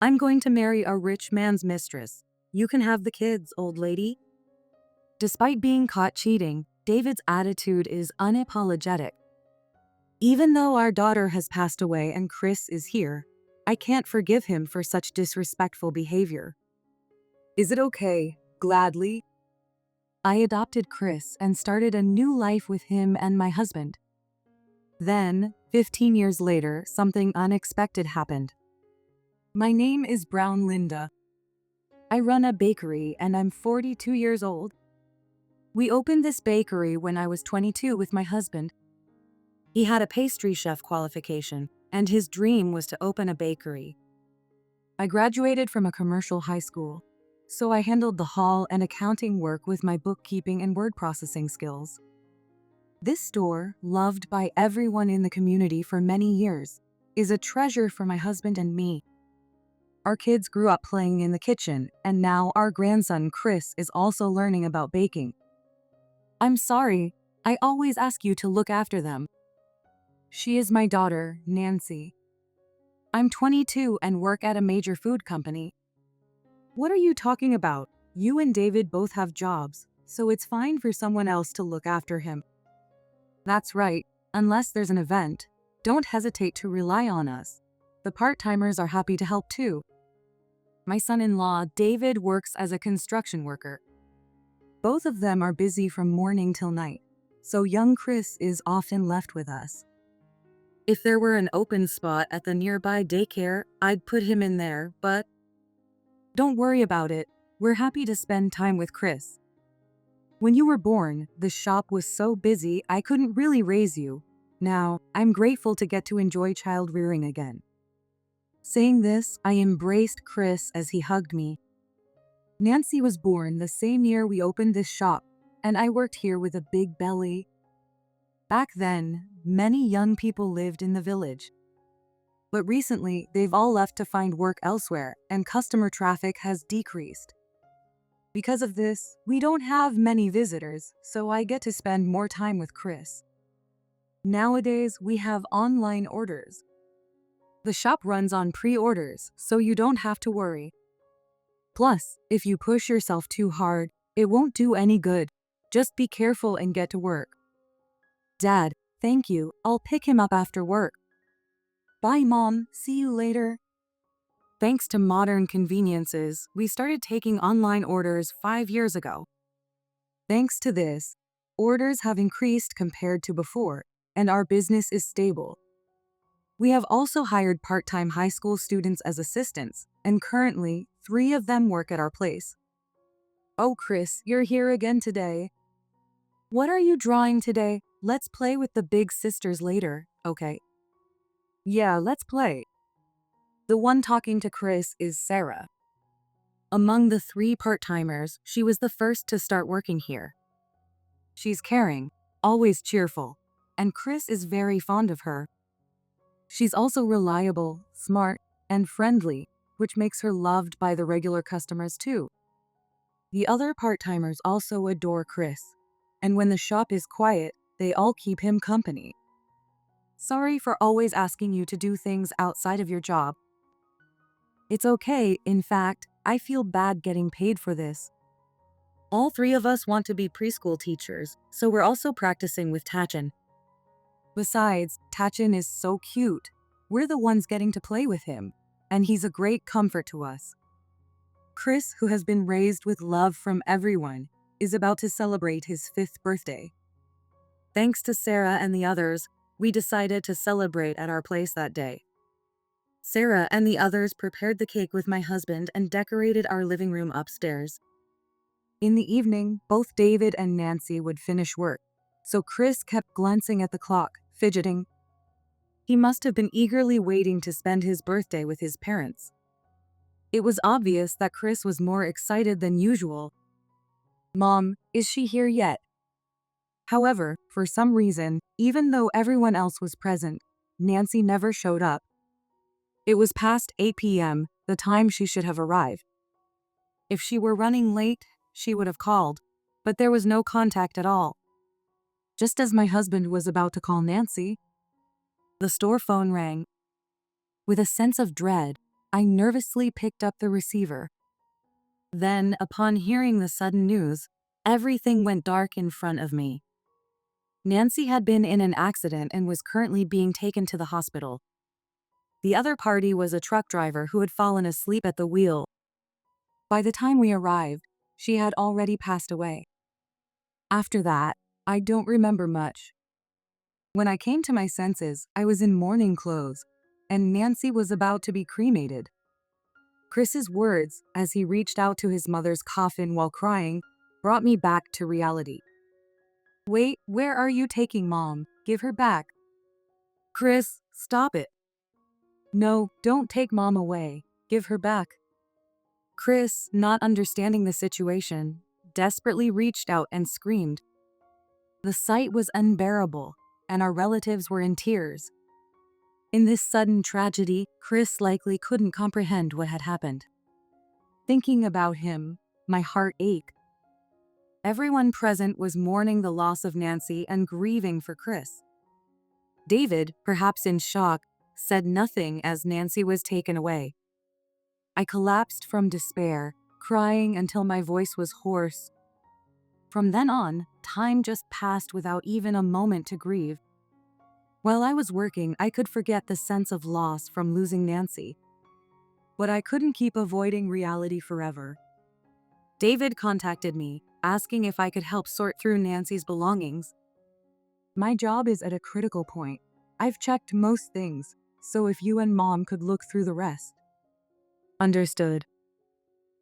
I'm going to marry a rich man's mistress. You can have the kids, old lady. Despite being caught cheating, David's attitude is unapologetic. Even though our daughter has passed away and Chris is here, I can't forgive him for such disrespectful behavior. Is it okay? Gladly. I adopted Chris and started a new life with him and my husband. Then, 15 years later, something unexpected happened. My name is Brown Linda. I run a bakery and I'm 42 years old. We opened this bakery when I was 22 with my husband. He had a pastry chef qualification, and his dream was to open a bakery. I graduated from a commercial high school, so I handled the hall and accounting work with my bookkeeping and word processing skills. This store, loved by everyone in the community for many years, is a treasure for my husband and me. Our kids grew up playing in the kitchen, and now our grandson Chris is also learning about baking. I'm sorry, I always ask you to look after them. She is my daughter, Nancy. I'm 22 and work at a major food company. What are you talking about? You and David both have jobs, so it's fine for someone else to look after him. That's right, unless there's an event, don't hesitate to rely on us. The part-timers are happy to help too. My son-in-law, David, works as a construction worker. Both of them are busy from morning till night, so young Chris is often left with us. If there were an open spot at the nearby daycare, I'd put him in there, but don't worry about it. We're happy to spend time with Chris. When you were born, the shop was so busy I couldn't really raise you. Now, I'm grateful to get to enjoy child rearing again. Saying this, I embraced Chris as he hugged me. Nancy was born the same year we opened this shop, and I worked here with a big belly. Back then, many young people lived in the village. But recently, they've all left to find work elsewhere, and customer traffic has decreased. Because of this, we don't have many visitors, so I get to spend more time with Chris. Nowadays, we have online orders. The shop runs on pre-orders, so you don't have to worry. Plus, if you push yourself too hard, it won't do any good. Just be careful and get to work. Dad, thank you. I'll pick him up after work. Bye, Mom. See you later. Thanks to modern conveniences, we started taking online orders 5 years ago. Thanks to this, orders have increased compared to before, and our business is stable. We have also hired part-time high school students as assistants, and currently, 3 of them work at our place. Oh, Chris, you're here again today. What are you drawing today? Let's play with the big sisters later, okay? Yeah, let's play. The one talking to Chris is Sarah. Among the 3 part-timers, she was the first to start working here. She's caring, always cheerful, and Chris is very fond of her. She's also reliable, smart, and friendly, which makes her loved by the regular customers too. The other part-timers also adore Chris, and when the shop is quiet, they all keep him company. Sorry for always asking you to do things outside of your job. It's okay, in fact, I feel bad getting paid for this. All 3 of us want to be preschool teachers, so we're also practicing with Tachin. Besides, Tachin is so cute. We're the ones getting to play with him, and he's a great comfort to us. Chris, who has been raised with love from everyone, is about to celebrate his 5th birthday. Thanks to Sarah and the others, we decided to celebrate at our place that day. Sarah and the others prepared the cake with my husband and decorated our living room upstairs. In the evening, both David and Nancy would finish work, so Chris kept glancing at the clock, fidgeting. He must have been eagerly waiting to spend his birthday with his parents. It was obvious that Chris was more excited than usual. Mom, is she here yet? However, for some reason, even though everyone else was present, Nancy never showed up. It was past 8 p.m., the time she should have arrived. If she were running late, she would have called, but there was no contact at all. Just as my husband was about to call Nancy, the store phone rang. With a sense of dread, I nervously picked up the receiver. Then, upon hearing the sudden news, everything went dark in front of me. Nancy had been in an accident and was currently being taken to the hospital. The other party was a truck driver who had fallen asleep at the wheel. By the time we arrived, she had already passed away. After that, I don't remember much. When I came to my senses, I was in mourning clothes, and Nancy was about to be cremated. Chris's words, as he reached out to his mother's coffin while crying, brought me back to reality. "Wait, where are you taking Mom? Give her back." "Chris, stop it." "No, don't take Mom away. Give her back." Chris, not understanding the situation, desperately reached out and screamed. The sight was unbearable, and our relatives were in tears. In this sudden tragedy, Chris likely couldn't comprehend what had happened. Thinking about him, my heart ached. Everyone present was mourning the loss of Nancy and grieving for Chris. David, perhaps in shock, said nothing as Nancy was taken away. I collapsed from despair, crying until my voice was hoarse. From then on, time just passed without even a moment to grieve. While I was working, I could forget the sense of loss from losing Nancy. But I couldn't keep avoiding reality forever. David contacted me, asking if I could help sort through Nancy's belongings. "My job is at a critical point. I've checked most things, so if you and Mom could look through the rest." Understood.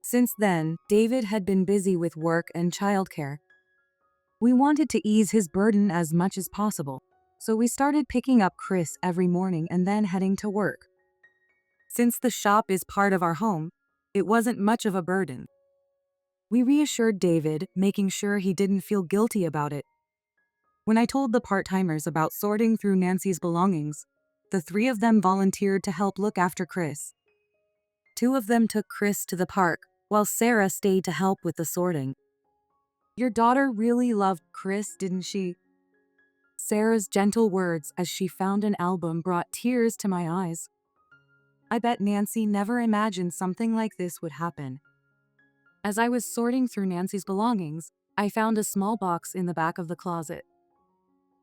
Since then, David had been busy with work and childcare. We wanted to ease his burden as much as possible, so we started picking up Chris every morning and then heading to work. Since the shop is part of our home, it wasn't much of a burden. We reassured David, making sure he didn't feel guilty about it. When I told the part-timers about sorting through Nancy's belongings, the three of them volunteered to help look after Chris. Two of them took Chris to the park, while Sarah stayed to help with the sorting. "Your daughter really loved Chris, didn't she?" Sarah's gentle words as she found an album brought tears to my eyes. I bet Nancy never imagined something like this would happen. As I was sorting through Nancy's belongings, I found a small box in the back of the closet.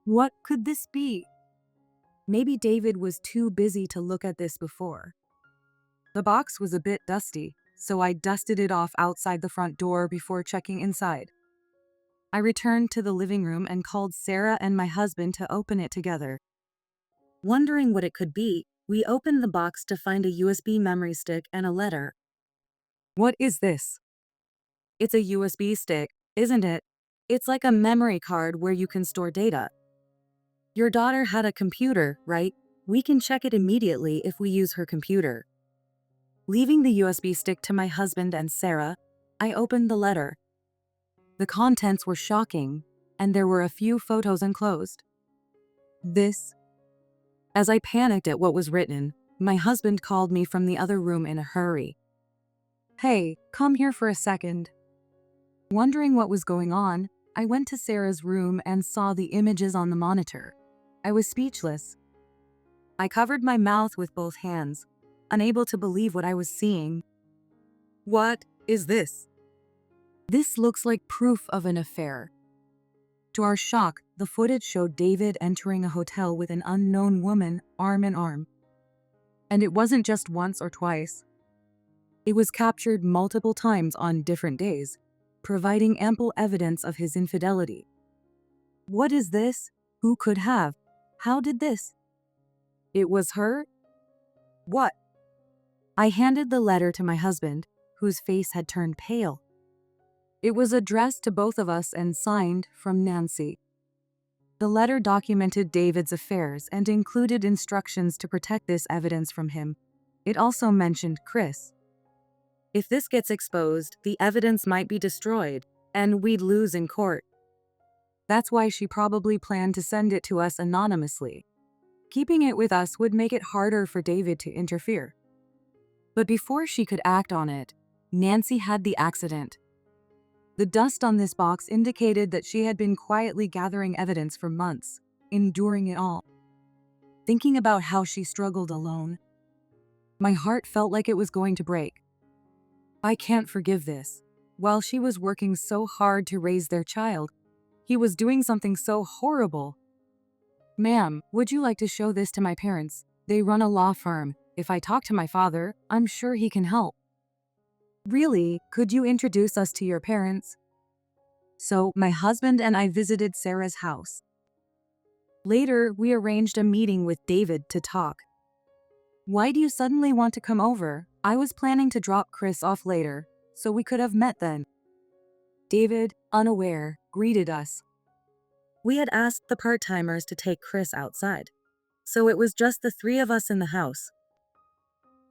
What could this be? Maybe David was too busy to look at this before. The box was a bit dusty, so I dusted it off outside the front door before checking inside. I returned to the living room and called Sarah and my husband to open it together. Wondering what it could be, we opened the box to find a USB memory stick and a letter. "What is this?" "It's a USB stick, isn't it? It's like a memory card where you can store data. Your daughter had a computer, right? We can check it immediately if we use her computer." Leaving the USB stick to my husband and Sarah, I opened the letter. The contents were shocking, and there were a few photos enclosed. As I panicked at what was written, my husband called me from the other room in a hurry. "Hey, come here for a second." Wondering what was going on, I went to Sarah's room and saw the images on the monitor. I was speechless. I covered my mouth with both hands, unable to believe what I was seeing. "What is this?" "This looks like proof of an affair." To our shock, the footage showed David entering a hotel with an unknown woman, arm in arm. And it wasn't just once or twice. It was captured multiple times on different days, providing ample evidence of his infidelity. What is this? Who could have? How did this? It was her? What? I handed the letter to my husband, whose face had turned pale. It was addressed to both of us and signed from Nancy. The letter documented David's affairs and included instructions to protect this evidence from him. It also mentioned Chris. If this gets exposed, the evidence might be destroyed, and we'd lose in court. That's why she probably planned to send it to us anonymously. Keeping it with us would make it harder for David to interfere. But before she could act on it, Nancy had the accident. The dust on this box indicated that she had been quietly gathering evidence for months, enduring it all. Thinking about how she struggled alone, My heart felt like it was going to break. I can't forgive this. While she was working so hard to raise their child, he was doing something so horrible. Ma'am, would you like to show this to my parents? They run a law firm. If I talk to my father, I'm sure he can help. Really, could you introduce us to your parents? So, my husband and I visited Sarah's house. Later, we arranged a meeting with David to talk. Why do you suddenly want to come over? I was planning to drop Chris off later, so we could have met then. David, unaware, greeted us. We had asked the part-timers to take Chris outside, so it was just the three of us in the house.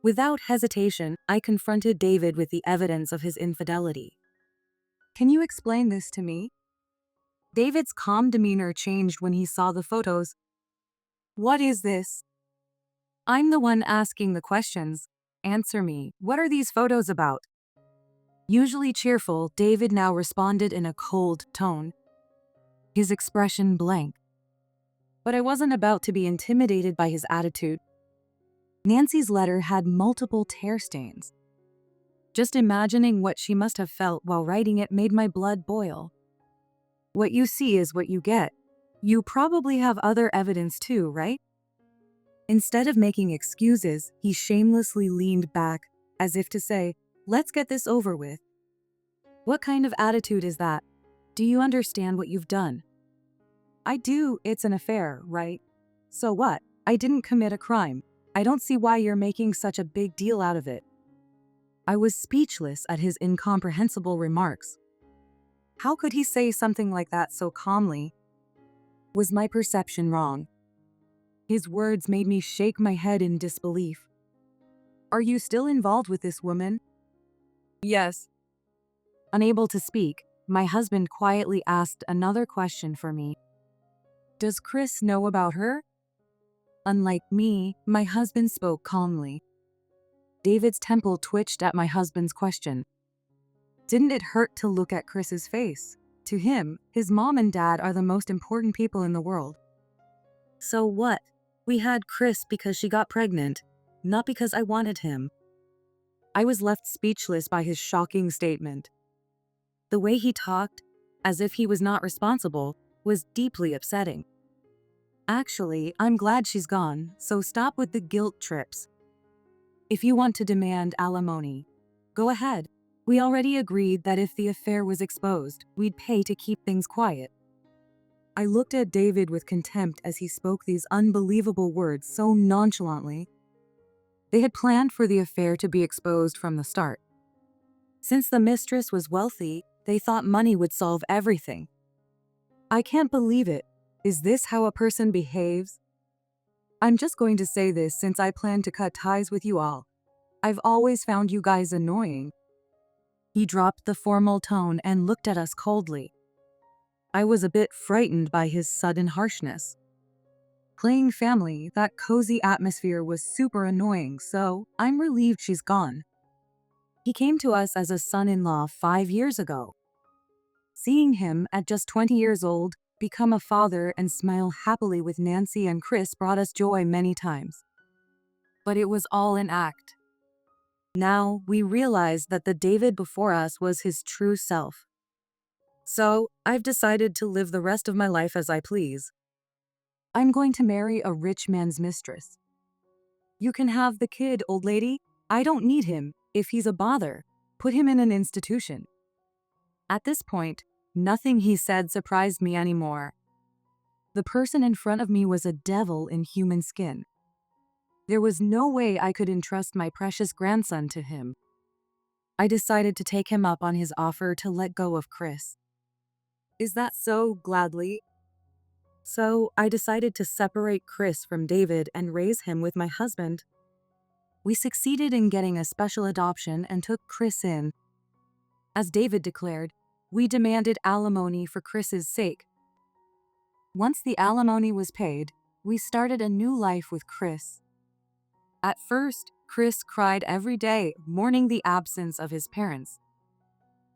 Without hesitation, I confronted David with the evidence of his infidelity. Can you explain this to me? David's calm demeanor changed when he saw the photos. What is this? I'm the one asking the questions. Answer me, what are these photos about? Usually cheerful, David now responded in a cold tone, his expression blank. But I wasn't about to be intimidated by his attitude. Nancy's letter had multiple tear stains. Just imagining what she must have felt while writing it made my blood boil. What you see is what you get. You probably have other evidence too, right? Instead of making excuses, he shamelessly leaned back, as if to say, let's get this over with. What kind of attitude is that? Do you understand what you've done? I do, it's an affair, right? So what? I didn't commit a crime. I don't see why you're making such a big deal out of it. I was speechless at his incomprehensible remarks. How could he say something like that so calmly? Was my perception wrong? His words made me shake my head in disbelief. Are you still involved with this woman? Yes. Unable to speak, my husband quietly asked another question for me. Does Chris know about her? Unlike me, my husband spoke calmly. David's temple twitched at my husband's question. Didn't it hurt to look at Chris's face? To him, his mom and dad are the most important people in the world. So what? We had Chris because she got pregnant, not because I wanted him. I was left speechless by his shocking statement. The way he talked, as if he was not responsible, was deeply upsetting. Actually, I'm glad she's gone, so stop with the guilt trips. If you want to demand alimony, go ahead. We already agreed that if the affair was exposed, we'd pay to keep things quiet. I looked at David with contempt as he spoke these unbelievable words so nonchalantly. They had planned for the affair to be exposed from the start. Since the mistress was wealthy, they thought money would solve everything. I can't believe it. Is this how a person behaves? I'm just going to say this since I plan to cut ties with you all. I've always found you guys annoying. He dropped the formal tone and looked at us coldly. I was a bit frightened by his sudden harshness. Playing family, that cozy atmosphere was super annoying, so I'm relieved she's gone. He came to us as a son-in-law 5 years ago. Seeing him, at just 20 years old, become a father and smile happily with Nancy and Chris brought us joy many times. But it was all an act. Now, we realized that the David before us was his true self. So, I've decided to live the rest of my life as I please. I'm going to marry a rich man's mistress. You can have the kid, old lady. I don't need him. If he's a bother, put him in an institution. At this point, nothing he said surprised me anymore. The person in front of me was a devil in human skin. There was no way I could entrust my precious grandson to him. I decided to take him up on his offer to let go of Chris. Is that so, gladly? So, I decided to separate Chris from David and raise him with my husband. We succeeded in getting a special adoption and took Chris in. As David declared, we demanded alimony for Chris's sake. Once the alimony was paid, we started a new life with Chris. At first, Chris cried every day, mourning the absence of his parents.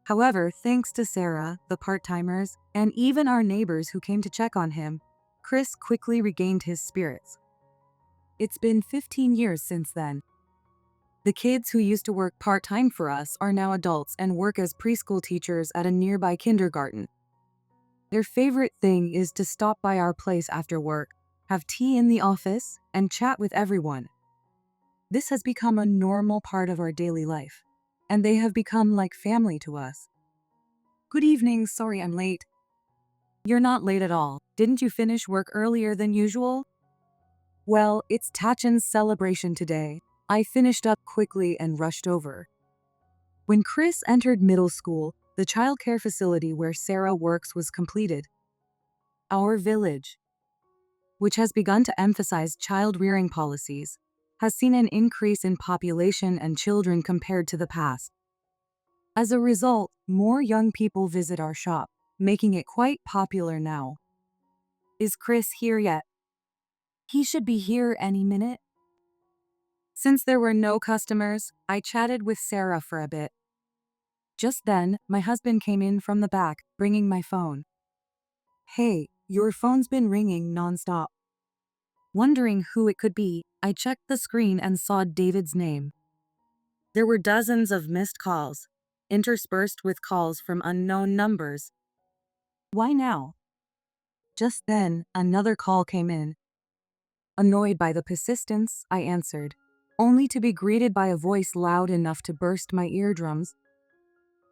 However, thanks to Sarah, the part-timers, and even our neighbors who came to check on him, Chris quickly regained his spirits. It's been 15 years since then. The kids who used to work part-time for us are now adults and work as preschool teachers at a nearby kindergarten. Their favorite thing is to stop by our place after work, have tea in the office, and chat with everyone. This has become a normal part of our daily life, and they have become like family to us. Good evening, sorry I'm late. You're not late at all. Didn't you finish work earlier than usual? Well, it's Tachan's celebration today. I finished up quickly and rushed over. When Chris entered middle school, the childcare facility where Sarah works was completed. Our village, which has begun to emphasize child-rearing policies, has seen an increase in population and children compared to the past. As a result, more young people visit our shop, making it quite popular now. Is Chris here yet? He should be here any minute. Since there were no customers, I chatted with Sarah for a bit. Just then, my husband came in from the back, bringing my phone. Hey, your phone's been ringing nonstop. Wondering who it could be, I checked the screen and saw David's name. There were dozens of missed calls, interspersed with calls from unknown numbers. Why now? Just then, another call came in. Annoyed by the persistence, I answered, only to be greeted by a voice loud enough to burst my eardrums.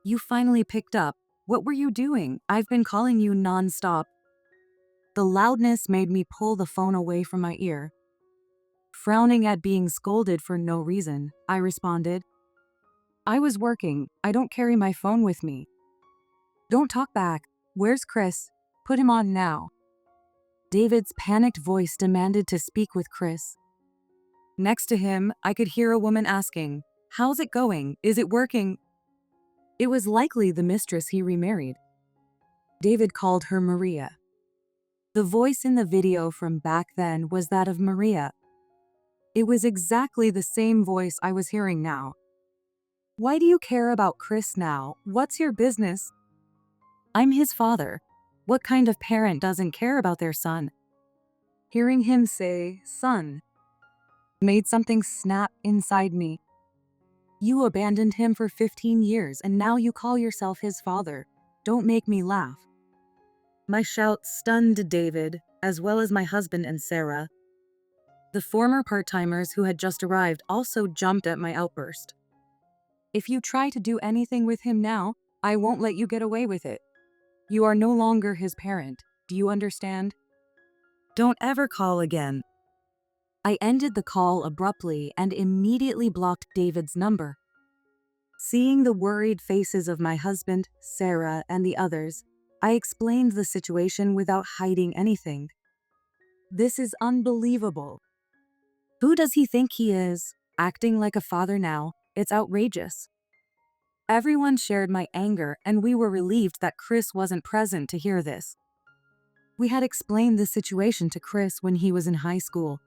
You finally picked up. What were you doing? I've been calling you non-stop. The loudness made me pull the phone away from my ear. Frowning at being scolded for no reason, I responded, I was working. I don't carry my phone with me. Don't talk back. Where's Chris? Put him on now. David's panicked voice demanded to speak with Chris. Next to him, I could hear a woman asking, How's it going? Is it working? It was likely the mistress he remarried. David called her Maria. The voice in the video from back then was that of Maria. It was exactly the same voice I was hearing now. Why do you care about Chris now? What's your business? I'm his father. What kind of parent doesn't care about their son? Hearing him say, son, made something snap inside me. You abandoned him for 15 years and now you call yourself his father. Don't make me laugh. My shout stunned David, as well as my husband and Sarah. The former part-timers who had just arrived also jumped at my outburst. If you try to do anything with him now, I won't let you get away with it. You are no longer his parent. Do you understand? Don't ever call again. I ended the call abruptly and immediately blocked David's number. Seeing the worried faces of my husband, Sarah, and the others, I explained the situation without hiding anything. This is unbelievable. Who does he think he is? Acting like a father now, it's outrageous. Everyone shared my anger and we were relieved that Chris wasn't present to hear this. We had explained the situation to Chris when he was in high school.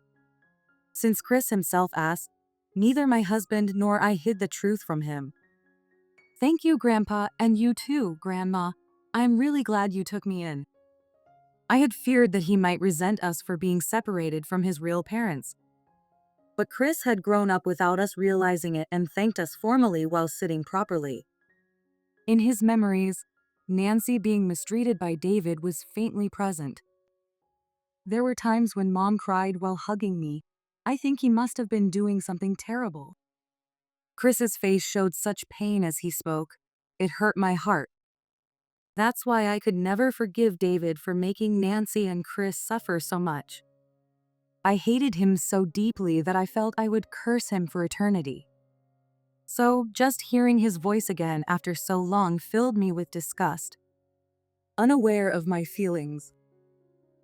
Since Chris himself asked, neither my husband nor I hid the truth from him. Thank you, Grandpa, and you too, Grandma. I'm really glad you took me in. I had feared that he might resent us for being separated from his real parents. But Chris had grown up without us realizing it and thanked us formally while sitting properly. In his memories, Nancy being mistreated by David was faintly present. There were times when Mom cried while hugging me. I think he must have been doing something terrible. Chris's face showed such pain as he spoke. It hurt my heart. That's why I could never forgive David for making Nancy and Chris suffer so much. I hated him so deeply that I felt I would curse him for eternity. So, just hearing his voice again after so long filled me with disgust. Unaware of my feelings,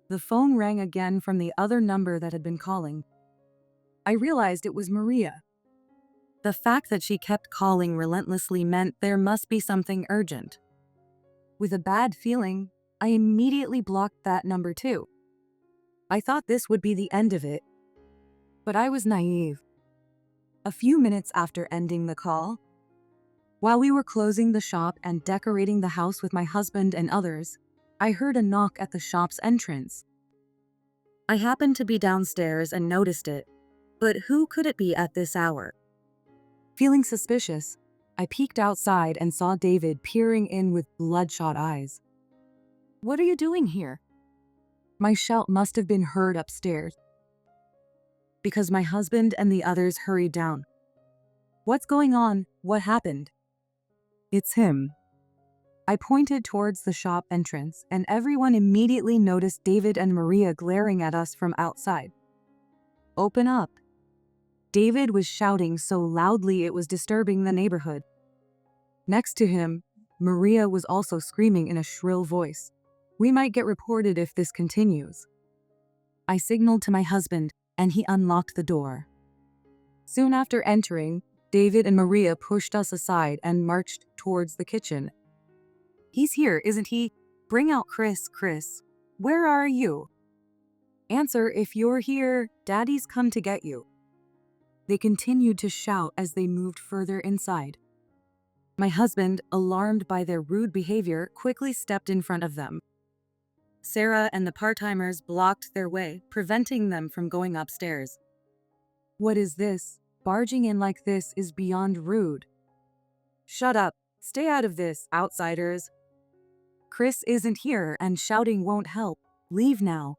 the phone rang again from the other number that had been calling. I realized it was Maria. The fact that she kept calling relentlessly meant there must be something urgent. With a bad feeling, I immediately blocked that number too. I thought this would be the end of it, but I was naive. A few minutes after ending the call, while we were closing the shop and decorating the house with my husband and others, I heard a knock at the shop's entrance. I happened to be downstairs and noticed it, but who could it be at this hour? Feeling suspicious, I peeked outside and saw David peering in with bloodshot eyes. "What are you doing here?" My shout must have been heard upstairs, because my husband and the others hurried down. "What's going on? What happened?" "It's him." I pointed towards the shop entrance, and everyone immediately noticed David and Maria glaring at us from outside. "Open up." David was shouting so loudly it was disturbing the neighborhood. Next to him, Maria was also screaming in a shrill voice. "We might get reported if this continues." I signaled to my husband, and he unlocked the door. Soon after entering, David and Maria pushed us aside and marched towards the kitchen. "He's here, isn't he? Bring out Chris, Chris. Where are you? Answer if you're here, Daddy's come to get you." They continued to shout as they moved further inside. My husband, alarmed by their rude behavior, quickly stepped in front of them. Sarah and the part-timers blocked their way, preventing them from going upstairs. "What is this? Barging in like this is beyond rude." "Shut up. Stay out of this, outsiders. Chris isn't here and shouting won't help. Leave now."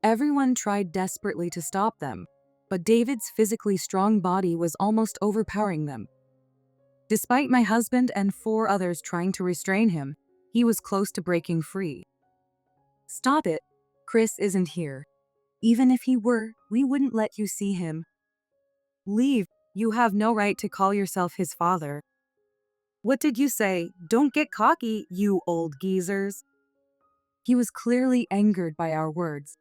Everyone tried desperately to stop them, but David's physically strong body was almost overpowering them. Despite my husband and 4 others trying to restrain him, he was close to breaking free. "Stop it. Chris isn't here. Even if he were, we wouldn't let you see him. Leave. You have no right to call yourself his father." "What did you say? Don't get cocky, you old geezers." He was clearly angered by our words.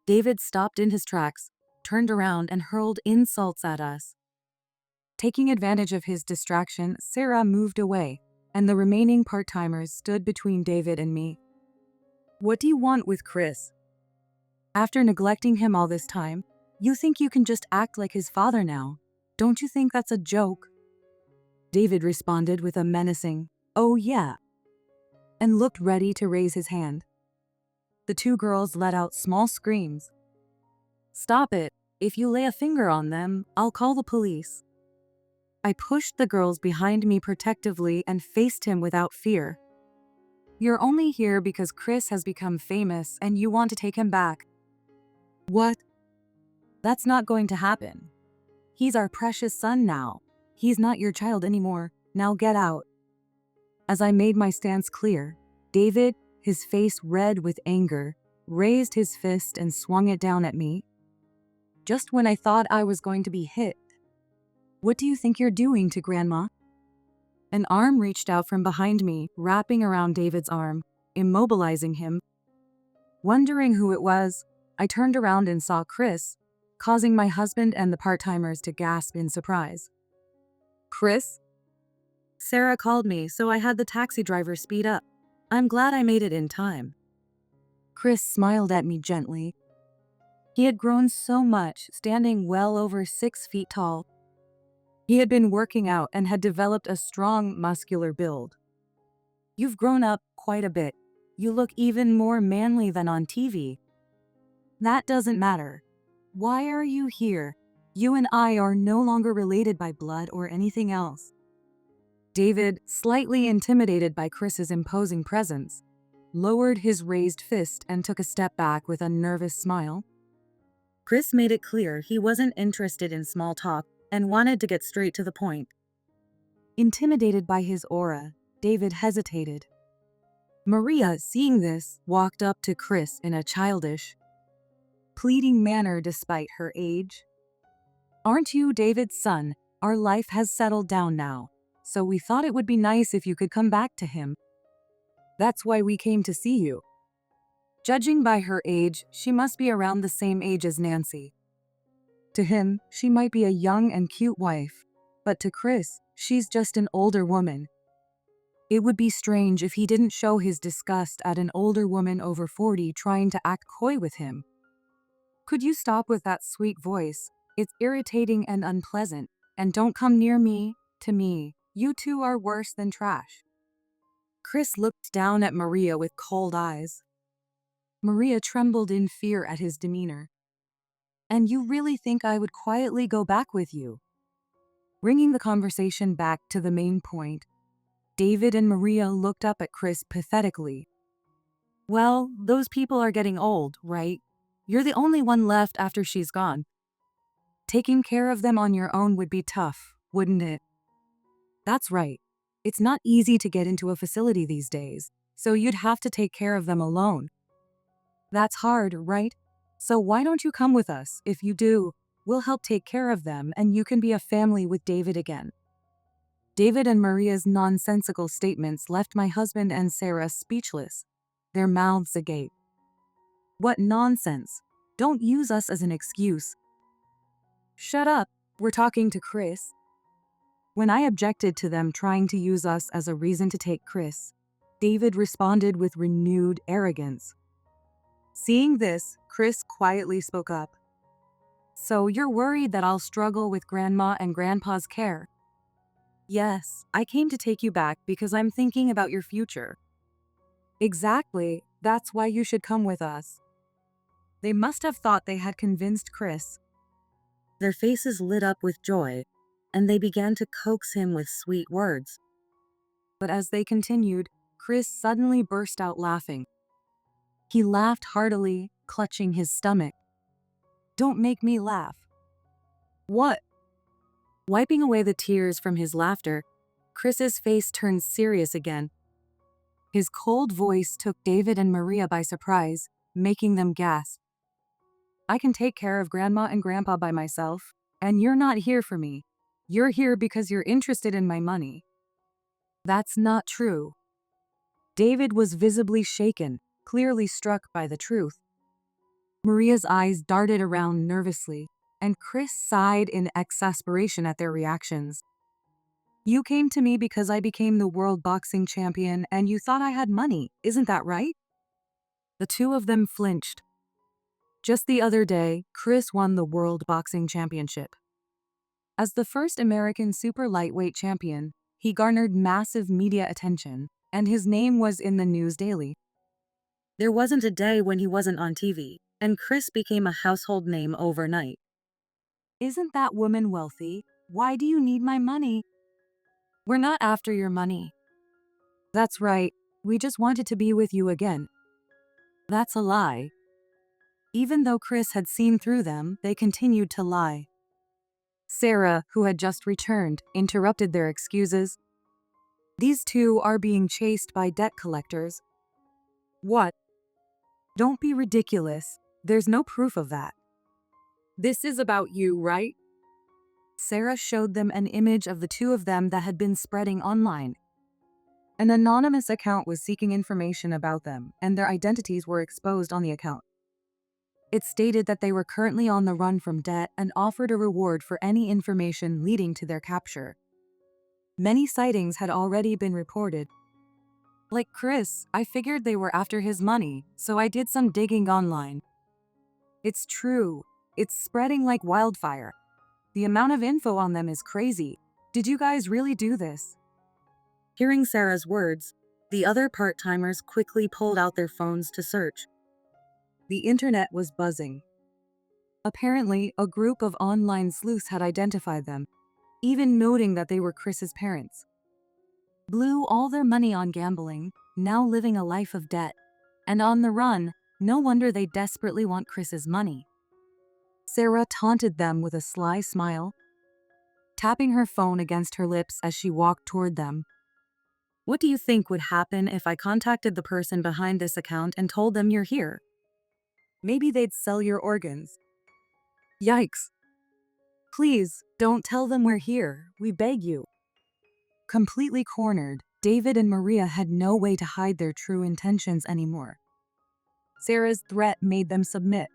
David stopped in his tracks, turned around and hurled insults at us. Taking advantage of his distraction, Sarah moved away, and the remaining part-timers stood between David and me. "What do you want with Chris? After neglecting him all this time, you think you can just act like his father now? Don't you think that's a joke?" David responded with a menacing, "Oh yeah," and looked ready to raise his hand. The 2 girls let out small screams. "Stop it. If you lay a finger on them, I'll call the police." I pushed the girls behind me protectively and faced him without fear. "You're only here because Chris has become famous and you want to take him back." "What?" "That's not going to happen. He's our precious son now. He's not your child anymore. Now get out." As I made my stance clear, David, his face red with anger, raised his fist and swung it down at me. Just when I thought I was going to be hit. "What do you think you're doing to Grandma?" An arm reached out from behind me, wrapping around David's arm, immobilizing him. Wondering who it was, I turned around and saw Chris, causing my husband and the part-timers to gasp in surprise. "Chris?" "Sarah called me, so I had the taxi driver speed up. I'm glad I made it in time." Chris smiled at me gently. He had grown so much, standing well over 6 feet tall. He had been working out and had developed a strong, muscular build. "You've grown up quite a bit. You look even more manly than on TV." "That doesn't matter. Why are you here? You and I are no longer related by blood or anything else." David, slightly intimidated by Chris's imposing presence, lowered his raised fist and took a step back with a nervous smile. Chris made it clear he wasn't interested in small talk and wanted to get straight to the point. Intimidated by his aura, David hesitated. Maria, seeing this, walked up to Chris in a childish, pleading manner despite her age. "Aren't you David's son? Our life has settled down now, so we thought it would be nice if you could come back to him. That's why we came to see you." Judging by her age, she must be around the same age as Nancy. To him, she might be a young and cute wife, but to Chris, she's just an older woman. It would be strange if he didn't show his disgust at an older woman over 40 trying to act coy with him. "Could you stop with that sweet voice? It's irritating and unpleasant, and don't come near me, to me. You two are worse than trash." Chris looked down at Maria with cold eyes. Maria trembled in fear at his demeanor. "And you really think I would quietly go back with you?" bringing the conversation back to the main point. David and Maria looked up at Chris pathetically. Well, those people are getting old, right? You're the only one left after she's gone. Taking care of them on your own would be tough, wouldn't it? That's right. It's not easy to get into a facility these days, so you'd have to take care of them alone. That's hard, right? So why don't you come with us? If you do, we'll help take care of them and you can be a family with David again. David and Maria's nonsensical statements left my husband and Sarah speechless, their mouths agape. What nonsense! Don't use us as an excuse. Shut up, we're talking to Chris. When I objected to them trying to use us as a reason to take Chris, David responded with renewed arrogance. Seeing this, Chris quietly spoke up. So you're worried that I'll struggle with Grandma and Grandpa's care? Yes, I came to take you back because I'm thinking about your future. Exactly, that's why you should come with us. They must have thought they had convinced Chris. Their faces lit up with joy, and they began to coax him with sweet words. But as they continued, Chris suddenly burst out laughing. He laughed heartily, clutching his stomach. Don't make me laugh. What? Wiping away the tears from his laughter, Chris's face turned serious again. His cold voice took David and Maria by surprise, making them gasp. I can take care of Grandma and Grandpa by myself, and you're not here for me. You're here because you're interested in my money. That's not true. David was visibly shaken, clearly struck by the truth. Maria's eyes darted around nervously, and Chris sighed in exasperation at their reactions. You came to me because I became the world boxing champion and you thought I had money, isn't that right? The two of them flinched. Just the other day, Chris won the World Boxing Championship. As the first American super lightweight champion, he garnered massive media attention, and his name was in the news daily. There wasn't a day when he wasn't on TV, and Chris became a household name overnight. Isn't that woman wealthy? Why do you need my money? We're not after your money. That's right, we just wanted to be with you again. That's a lie. Even though Chris had seen through them, they continued to lie. Sarah, who had just returned, interrupted their excuses. These two are being chased by debt collectors. What? Don't be ridiculous. There's no proof of that. This is about you, right? Sarah showed them an image of the two of them that had been spreading online. An anonymous account was seeking information about them, and their identities were exposed on the account. It stated that they were currently on the run from debt and offered a reward for any information leading to their capture. Many sightings had already been reported. Like Chris, I figured they were after his money, so I did some digging online. It's true. It's spreading like wildfire. The amount of info on them is crazy. Did you guys really do this? Hearing Sarah's words, the other part-timers quickly pulled out their phones to search. The internet was buzzing. Apparently, a group of online sleuths had identified them, even noting that they were Chris's parents. Blew all their money on gambling, now living a life of debt. And on the run, no wonder they desperately want Chris's money. Sarah taunted them with a sly smile, tapping her phone against her lips as she walked toward them. What do you think would happen if I contacted the person behind this account and told them you're here? Maybe they'd sell your organs. Yikes. Please, don't tell them we're here, we beg you. Completely cornered, David and Maria had no way to hide their true intentions anymore. Sarah's threat made them submit.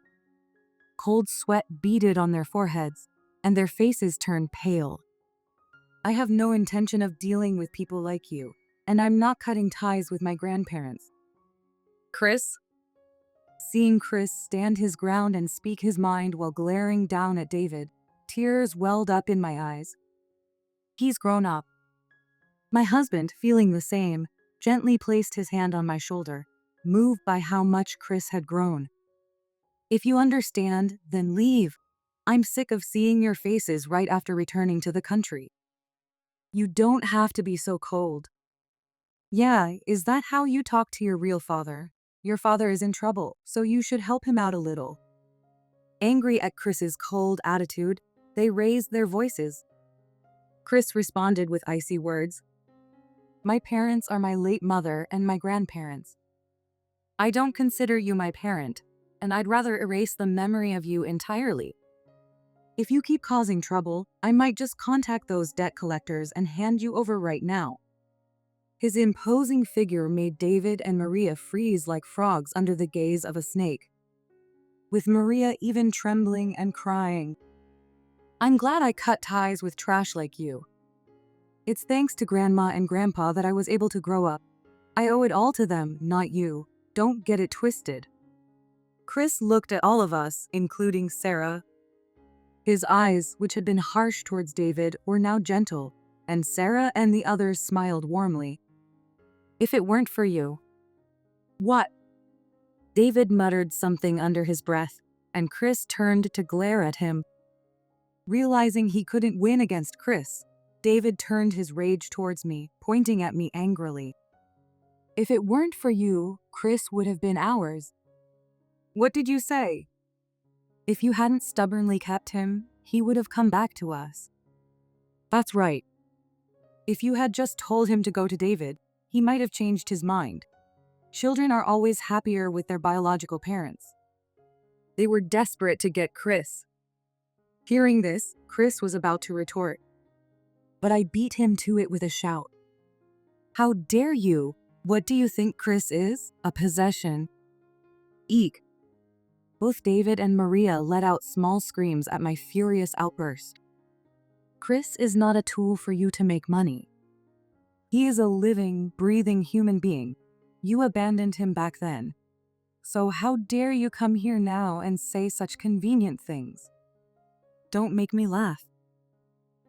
Cold sweat beaded on their foreheads, and their faces turned pale. I have no intention of dealing with people like you, and I'm not cutting ties with my grandparents. Chris? Seeing Chris stand his ground and speak his mind while glaring down at David, tears welled up in my eyes. He's grown up. My husband, feeling the same, gently placed his hand on my shoulder, moved by how much Chris had grown. If you understand, then leave. I'm sick of seeing your faces right after returning to the country. You don't have to be so cold. Yeah, is that how you talk to your real father? Your father is in trouble, so you should help him out a little. Angry at Chris's cold attitude, they raised their voices. Chris responded with icy words. My parents are my late mother and my grandparents. I don't consider you my parent, and I'd rather erase the memory of you entirely. If you keep causing trouble, I might just contact those debt collectors and hand you over right now. His imposing figure made David and Maria freeze like frogs under the gaze of a snake, with Maria even trembling and crying. I'm glad I cut ties with trash like you. It's thanks to Grandma and Grandpa that I was able to grow up. I owe it all to them, not you. Don't get it twisted. Chris looked at all of us, including Sarah. His eyes, which had been harsh towards David, were now gentle, and Sarah and the others smiled warmly. If it weren't for you. What? David muttered something under his breath, and Chris turned to glare at him. Realizing he couldn't win against Chris, David turned his rage towards me, pointing at me angrily. If it weren't for you, Chris would have been ours. What did you say? If you hadn't stubbornly kept him, he would have come back to us. That's right. If you had just told him to go to David, he might have changed his mind. Children are always happier with their biological parents. They were desperate to get Chris. Hearing this, Chris was about to retort. But I beat him to it with a shout. How dare you? What do you think Chris is? A possession? Eek. Both David and Maria let out small screams at my furious outburst. Chris is not a tool for you to make money. He is a living, breathing human being. You abandoned him back then. So how dare you come here now and say such convenient things? Don't make me laugh.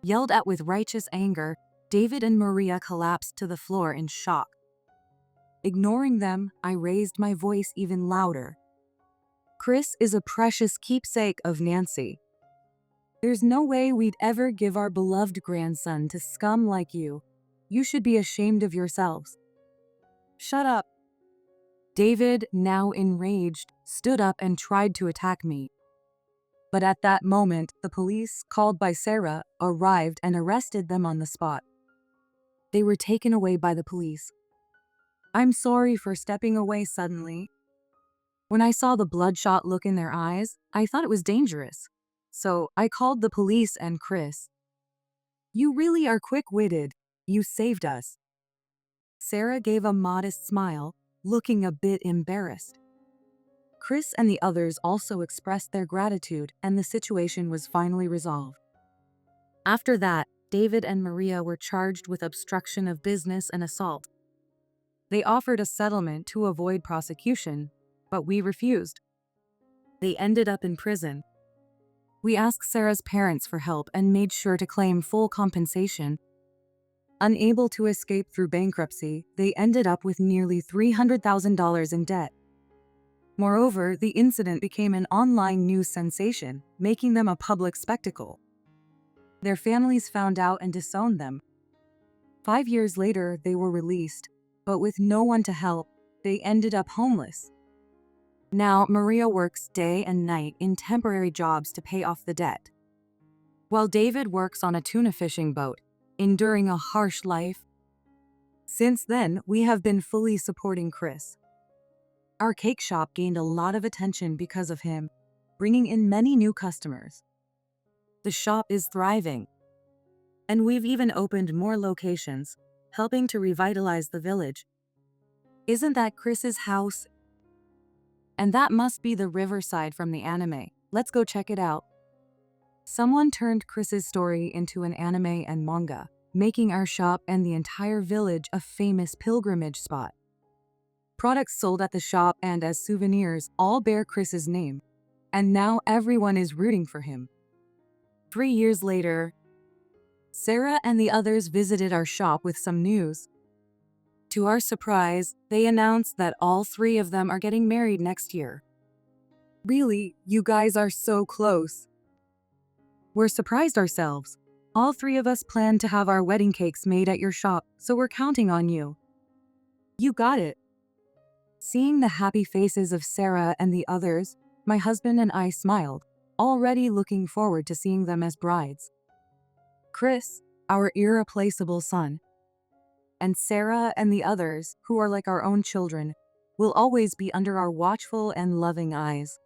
Yelled at with righteous anger, David and Maria collapsed to the floor in shock. Ignoring them, I raised my voice even louder. Chris is a precious keepsake of Nancy. There's no way we'd ever give our beloved grandson to scum like you. You should be ashamed of yourselves. Shut up. David, now enraged, stood up and tried to attack me. But at that moment, the police, called by Sarah, arrived and arrested them on the spot. They were taken away by the police. I'm sorry for stepping away suddenly. When I saw the bloodshot look in their eyes, I thought it was dangerous. So I called the police and Chris. You really are quick-witted. You saved us. Sarah gave a modest smile, looking a bit embarrassed. Chris and the others also expressed their gratitude, and the situation was finally resolved. After that, David and Maria were charged with obstruction of business and assault. They offered a settlement to avoid prosecution, but we refused. They ended up in prison. We asked Sarah's parents for help and made sure to claim full compensation. Unable to escape through bankruptcy, they ended up with nearly $300,000 in debt. Moreover, the incident became an online news sensation, making them a public spectacle. Their families found out and disowned them. 5 years later, they were released, but with no one to help, they ended up homeless. Now, Maria works day and night in temporary jobs to pay off the debt, while David works on a tuna fishing boat, enduring a harsh life. Since then, we have been fully supporting Chris. Our cake shop gained a lot of attention because of him, bringing in many new customers. The shop is thriving, and we've even opened more locations, helping to revitalize the village. Isn't that Chris's house? And that must be the riverside from the anime. Let's go check it out. Someone turned Chris's story into an anime and manga, making our shop and the entire village a famous pilgrimage spot. Products sold at the shop and as souvenirs all bear Chris's name, and now everyone is rooting for him. 3 years later, Sarah and the others visited our shop with some news. To our surprise, they announced that all 3 of them are getting married next year. Really, you guys are so close. We're surprised ourselves. All three of us plan to have our wedding cakes made at your shop, so we're counting on you. You got it. Seeing the happy faces of Sarah and the others, my husband and I smiled, already looking forward to seeing them as brides. Chris, our irreplaceable son, and Sarah and the others, who are like our own children, will always be under our watchful and loving eyes.